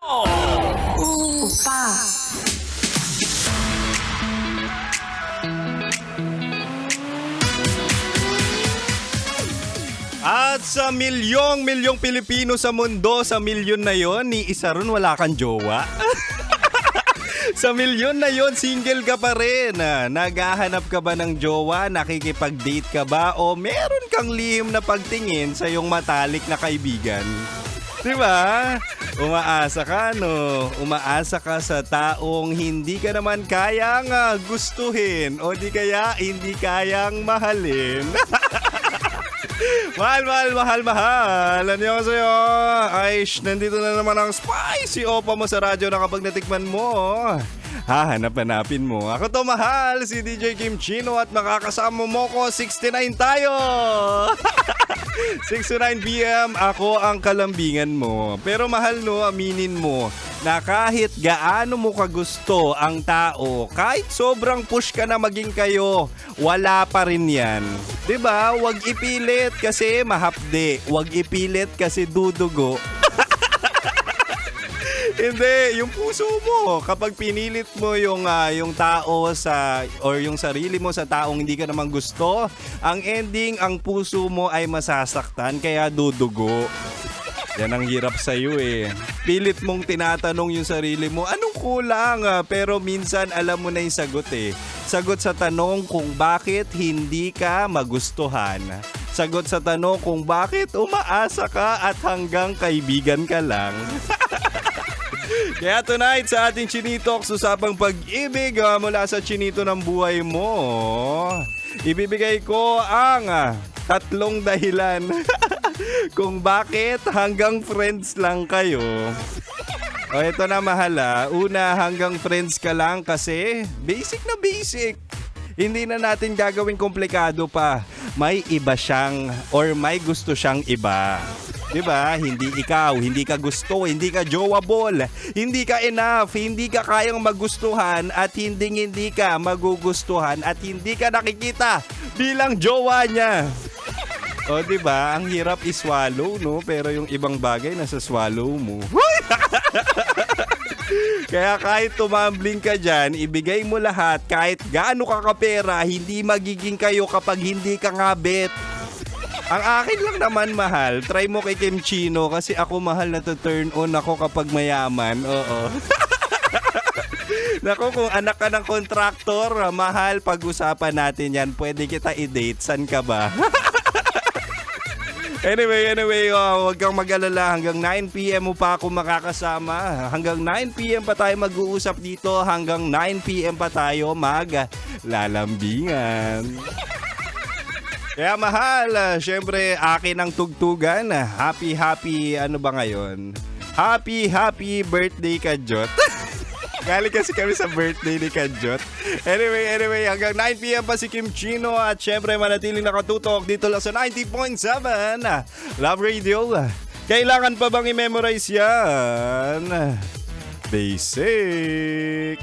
Opa. At sa milyong Pilipino sa mundo, sa milyon na yon, ni isa ron wala kang jowa. Sa milyon na yon, single ka pa rin. Naghahanap ka ba ng jowa? Nakikipag-date ka ba? O meron kang lihim na pagtingin sa iyong matalik na kaibigan? Diba? Umaasa ka, no? Umaasa ka sa taong hindi ka naman kayang gustuhin o di kaya hindi kayang mahalin. Mahal. Ano sa'yo? Ay, nandito na naman ang spicy opa mo sa radyo na kapag natikman mo. Hahanap-hanapin mo. Ako to, mahal, si DJ Kim Chino at makakasama mo ko, 69 tayo. 6 to 9 p.m. ako ang kalambingan mo. Pero mahal, no, aminin mo na kahit gaano mo kagusto ang tao, kahit sobrang push ka na maging kayo, wala pa rin yan. 'Di ba? Huwag ipilit kasi mahapde. Huwag ipilit kasi dudugo. Hindi, yung puso mo. Kapag pinilit mo yung tao or yung sarili mo sa taong hindi ka naman gusto, ang ending, ang puso mo ay masasaktan kaya dudugo. Yan ang hirap sa'yo eh. Pilit mong tinatanong yung sarili mo, anong kulang? Pero minsan alam mo na yung sagot eh. Sagot sa tanong kung bakit hindi ka magustuhan. Sagot sa tanong kung bakit umaasa ka at hanggang kaibigan ka lang. Kaya tonight sa ating Chinitalks, usapang pag-ibig mula sa chinito ng buhay mo. Ibibigay ko ang 3 dahilan kung bakit hanggang friends lang kayo. O ito na, mahal. Una, hanggang friends ka lang kasi basic na basic. Hindi na natin gagawing komplikado pa. May iba siyang or may gusto siyang iba. Diba? Hindi ikaw, hindi ka gusto, hindi ka jowable, hindi ka enough, hindi ka kayang magustuhan at hindi ka magugustuhan at hindi ka nakikita bilang jowa niya. O diba? Ang hirap iswallow, no? Pero yung ibang bagay nasa swallow mo. Kaya kahit tumambling ka dyan, ibigay mo lahat, kahit gaano ka kapera, hindi magiging kayo kapag hindi ka nga bet. Ang akin lang naman, mahal, try mo kay Kim Chino kasi ako, mahal, na to turn on ako kapag mayaman. Oo. Naku, kung anak ka ng kontraktor, mahal, pag-usapan natin yan. Pwede kita i-date. San ka ba? Anyway, huwag kang mag-alala. Hanggang 9 p.m. mo pa ako makakasama. Hanggang 9 p.m. pa tayo mag-uusap dito. Hanggang 9 p.m. pa tayo mag-lalambingan. Kaya mahal, syempre akin ang tugtugan. Happy, ano ba ngayon? Happy birthday, Kajot. Galing kasi kami sa birthday ni Kajot. Anyway, hanggang 9 p.m. pa si Kim Chino at syempre manatiling nakatutok dito lang sa 90.7 Love Radio. Kailangan pa bang i-memorize yan? Basic.